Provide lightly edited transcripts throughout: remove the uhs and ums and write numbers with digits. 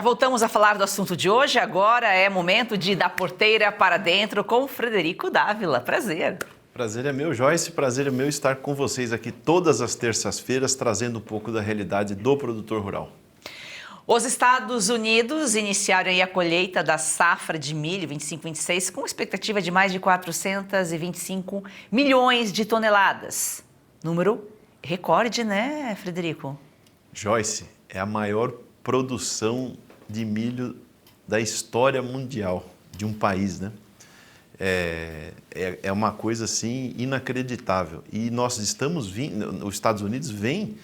voltamos a falar do assunto de hoje. Agora é momento de dar porteira para dentro com Frederico Dávila. Prazer. Prazer é meu, Joyce. Prazer é meu estar com vocês aqui todas as terças-feiras, trazendo um pouco da realidade do produtor rural. Os Estados Unidos iniciaram a colheita da safra de milho 25-26 com expectativa de mais de 425 milhões de toneladas. Número recorde, né, Frederico? Joyce, é a maior produção de milho da história mundial de um país, né? É uma coisa assim inacreditável. E nós estamos vindo, os Estados Unidos vem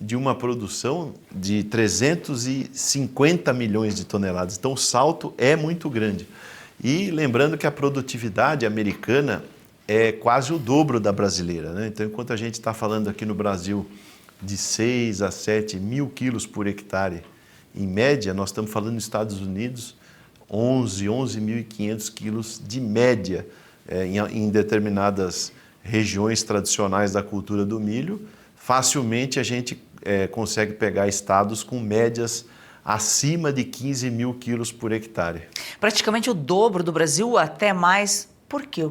de uma produção de 350 milhões de toneladas. Então o salto é muito grande. E lembrando que a produtividade americana é quase o dobro da brasileira, né? Então enquanto a gente está falando aqui no Brasil de 6 a 7 mil quilos por hectare, em média, nós estamos falando nos Estados Unidos, 11.500 quilos de média em determinadas regiões tradicionais da cultura do milho. Facilmente a gente consegue pegar estados com médias acima de 15 mil quilos por hectare. Praticamente o dobro do Brasil, até mais. Por quê?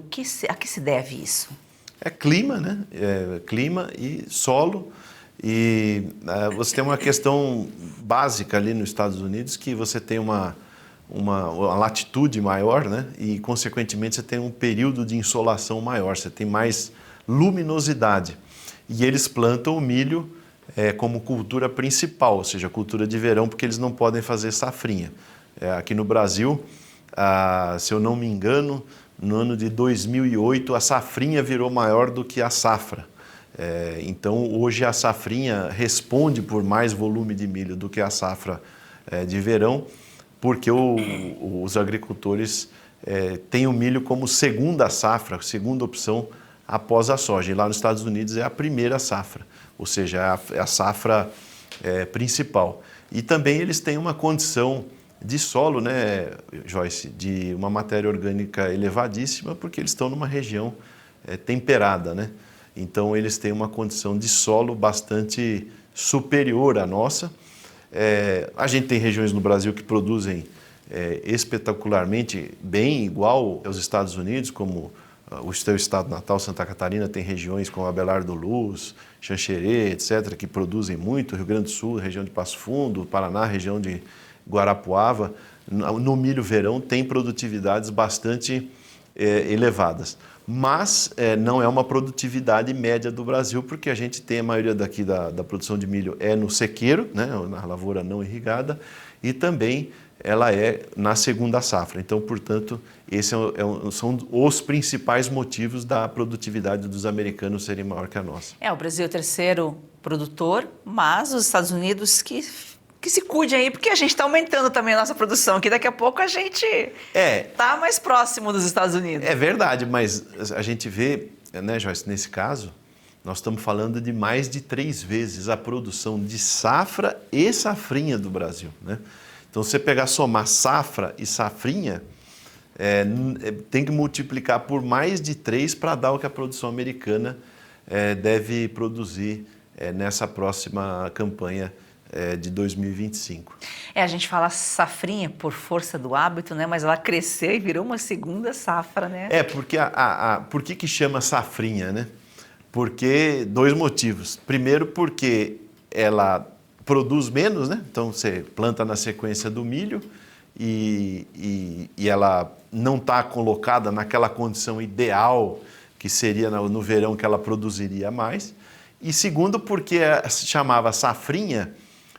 A que se deve isso? É clima, né? Clima e solo. E você tem uma questão básica ali nos Estados Unidos, que você tem uma latitude maior, né? E, consequentemente, você tem um período de insolação maior, você tem mais luminosidade. E eles plantam o milho como cultura principal, ou seja, cultura de verão, porque eles não podem fazer safrinha. Aqui no Brasil, se eu não me engano, no ano de 2008, a safrinha virou maior do que a safra. Então, hoje a safrinha responde por mais volume de milho do que a safra de verão, porque os agricultores têm o milho como segunda safra, segunda opção após a soja. E lá nos Estados Unidos é a primeira safra, ou seja, é a safra principal. E também eles têm uma condição de solo, né, Joyce, de uma matéria orgânica elevadíssima, porque eles estão numa região temperada, né? Então, eles têm uma condição de solo bastante superior à nossa. A gente tem regiões no Brasil que produzem espetacularmente bem, igual aos Estados Unidos, como o seu estado natal, Santa Catarina, tem regiões como Abelardo Luz, Xanxerê, etc., que produzem muito. Rio Grande do Sul, região de Passo Fundo, Paraná, região de Guarapuava. No milho verão tem produtividades bastante elevadas. Mas não é uma produtividade média do Brasil, porque a gente tem a maioria daqui da produção de milho no sequeiro, né, na lavoura não irrigada, e também ela é na segunda safra. Então, portanto, esses são os principais motivos da produtividade dos americanos serem maior que a nossa. O Brasil é o terceiro produtor, mas os Estados Unidos que se cuide aí, porque a gente está aumentando também a nossa produção, que daqui a pouco a gente está mais próximo dos Estados Unidos. É verdade, mas a gente vê, né, Joyce, nesse caso, nós estamos falando de mais de 3 vezes a produção de safra e safrinha do Brasil, né? Então, se você pegar, somar safra e safrinha, tem que multiplicar por mais de 3 para dar o que a produção americana deve produzir nessa próxima campanha de 2025. A gente fala safrinha por força do hábito, né? Mas ela cresceu e virou uma segunda safra, né? Porque por que chama safrinha, né? Porque 2 motivos. Primeiro, porque ela produz menos, né? Então você planta na sequência do milho e ela não está colocada naquela condição ideal que seria no verão, que ela produziria mais. E segundo, porque se chamava safrinha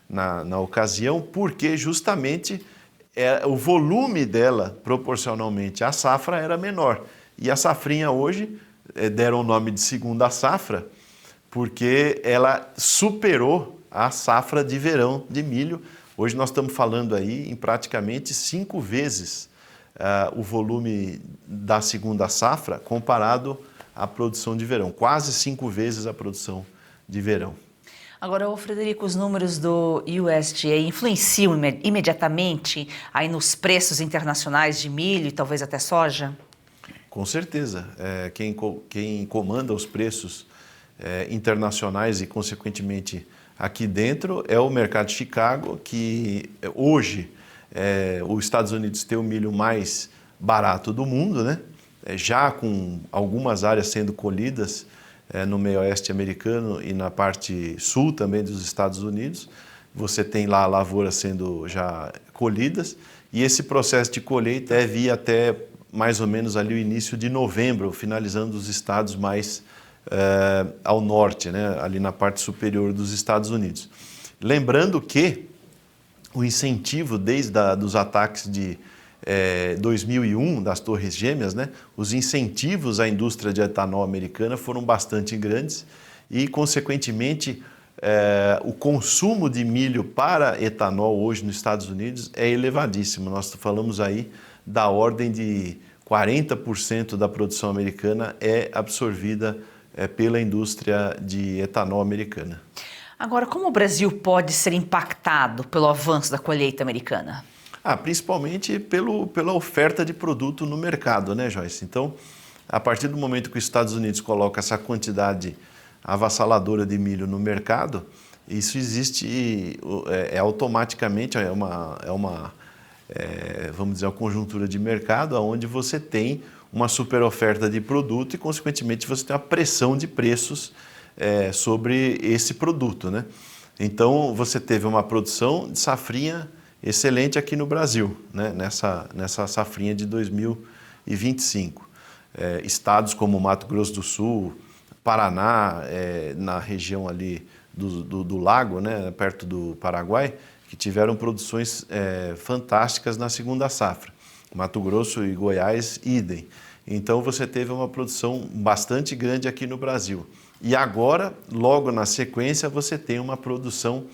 na ocasião, porque justamente o volume dela, proporcionalmente à safra, era menor. E a safrinha hoje deram o nome de segunda safra, porque ela superou a safra de verão de milho. Hoje nós estamos falando aí em praticamente 5 vezes o volume da segunda safra comparado à produção de verão. Quase 5 vezes a produção de verão. Agora, Frederico, os números do USDA influenciam imediatamente aí nos preços internacionais de milho e talvez até soja? Com certeza. Quem comanda os preços internacionais e, consequentemente, aqui dentro é o mercado de Chicago, que hoje os Estados Unidos tem o milho mais barato do mundo, né? Já com algumas áreas sendo colhidas no meio oeste americano e na parte sul também dos Estados Unidos. Você tem lá lavouras sendo já colhidas e esse processo de colheita deve ir até mais ou menos ali o início de novembro, finalizando os estados mais ao norte, né? Ali na parte superior dos Estados Unidos. Lembrando que o incentivo desde dos ataques de 2001, das Torres Gêmeas, né? Os incentivos à indústria de etanol americana foram bastante grandes e, consequentemente, o consumo de milho para etanol hoje nos Estados Unidos é elevadíssimo. Nós falamos aí da ordem de 40% da produção americana é absorvida pela indústria de etanol americana. Agora, como o Brasil pode ser impactado pelo avanço da colheita americana? Principalmente pela oferta de produto no mercado, né, Joyce? Então, a partir do momento que os Estados Unidos colocam essa quantidade avassaladora de milho no mercado, isso existe automaticamente, vamos dizer, uma conjuntura de mercado onde você tem uma super oferta de produto e, consequentemente, você tem uma pressão de preços sobre esse produto, né? Então, você teve uma produção de safrinha excelente aqui no Brasil, né? Nessa safrinha de 2025. Estados como Mato Grosso do Sul, Paraná, na região ali do lago, né? Perto do Paraguai, que tiveram produções fantásticas na segunda safra. Mato Grosso e Goiás, idem. Então, você teve uma produção bastante grande aqui no Brasil. E agora, logo na sequência, você tem uma produção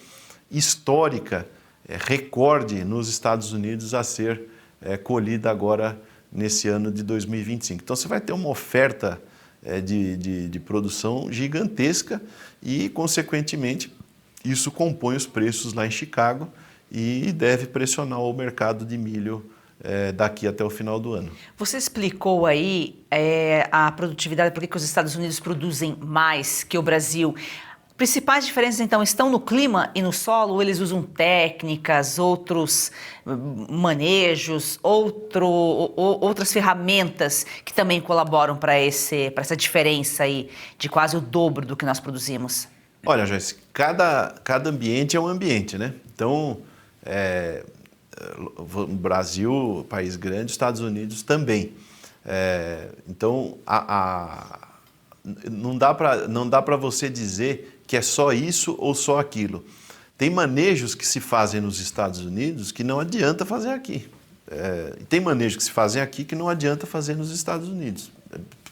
histórica, recorde nos Estados Unidos a ser colhida agora nesse ano de 2025. Então, você vai ter uma oferta de produção gigantesca e, consequentemente, isso compõe os preços lá em Chicago e deve pressionar o mercado de milho daqui até o final do ano. Você explicou aí a produtividade, por que os Estados Unidos produzem mais que o Brasil. Principais diferenças, então, estão no clima e no solo, ou eles usam técnicas, outros manejos, outras ferramentas que também colaboram para essa diferença aí de quase o dobro do que nós produzimos? Olha, Joyce, cada ambiente é um ambiente, né? Então, o Brasil, país grande, Estados Unidos também. Então, não dá para você dizer que é só isso ou só aquilo. Tem manejos que se fazem nos Estados Unidos que não adianta fazer aqui. Tem manejos que se fazem aqui que não adianta fazer nos Estados Unidos,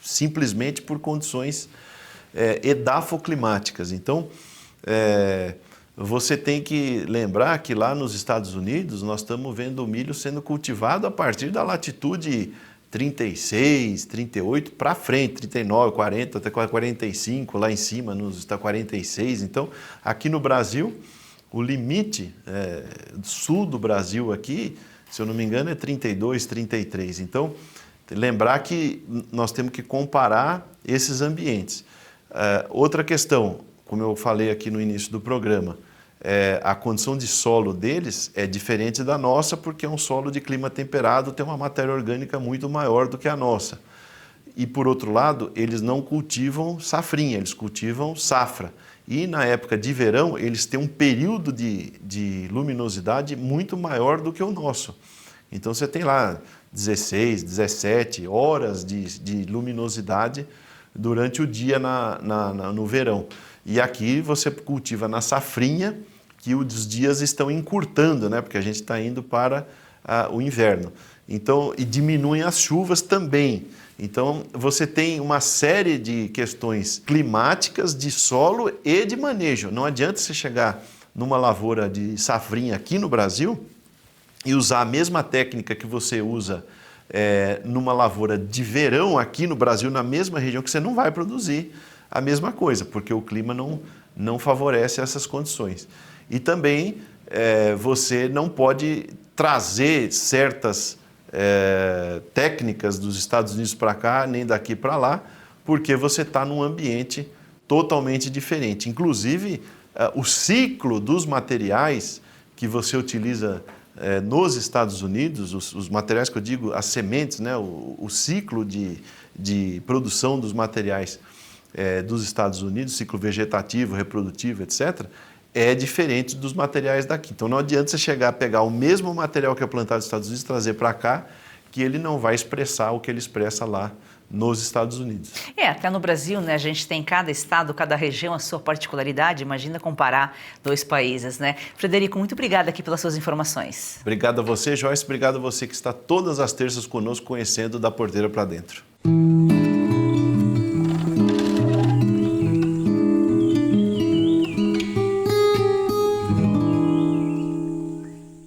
simplesmente por condições edafoclimáticas. Então, você tem que lembrar que lá nos Estados Unidos nós estamos vendo o milho sendo cultivado a partir da latitude 36, 38 para frente, 39, 40, até 45, lá em cima está 46. Então, aqui no Brasil, o limite sul do Brasil aqui, se eu não me engano, é 32, 33. Então, lembrar que nós temos que comparar esses ambientes. Outra questão, como eu falei aqui no início do programa, a condição de solo deles é diferente da nossa, porque é um solo de clima temperado, tem uma matéria orgânica muito maior do que a nossa. E, por outro lado, eles não cultivam safrinha, eles cultivam safra. E, na época de verão, eles têm um período de luminosidade muito maior do que o nosso. Então, você tem lá 16, 17 horas de luminosidade durante o dia no verão. E aqui você cultiva na safrinha, que os dias estão encurtando, né? Porque a gente está indo para o inverno. Então, e diminuem as chuvas também. Então, você tem uma série de questões climáticas, de solo e de manejo. Não adianta você chegar numa lavoura de safrinha aqui no Brasil e usar a mesma técnica que você usa numa lavoura de verão aqui no Brasil, na mesma região, que você não vai produzir a mesma coisa, porque o clima não favorece essas condições. E também você não pode trazer certas técnicas dos Estados Unidos para cá, nem daqui para lá, porque você está num ambiente totalmente diferente. Inclusive, o ciclo dos materiais que você utiliza nos Estados Unidos, os materiais que eu digo, as sementes, né, o ciclo de produção dos materiais dos Estados Unidos, ciclo vegetativo, reprodutivo, etc., é diferente dos materiais daqui. Então não adianta você chegar a pegar o mesmo material que é plantado nos Estados Unidos e trazer para cá, que ele não vai expressar o que ele expressa lá nos Estados Unidos. Até no Brasil, né, a gente tem cada estado, cada região a sua particularidade. Imagina comparar dois países, né? Frederico, muito obrigada aqui pelas suas informações. Obrigado a você, Joyce. Obrigado a você que está todas as terças conosco conhecendo Da Porteira para Dentro.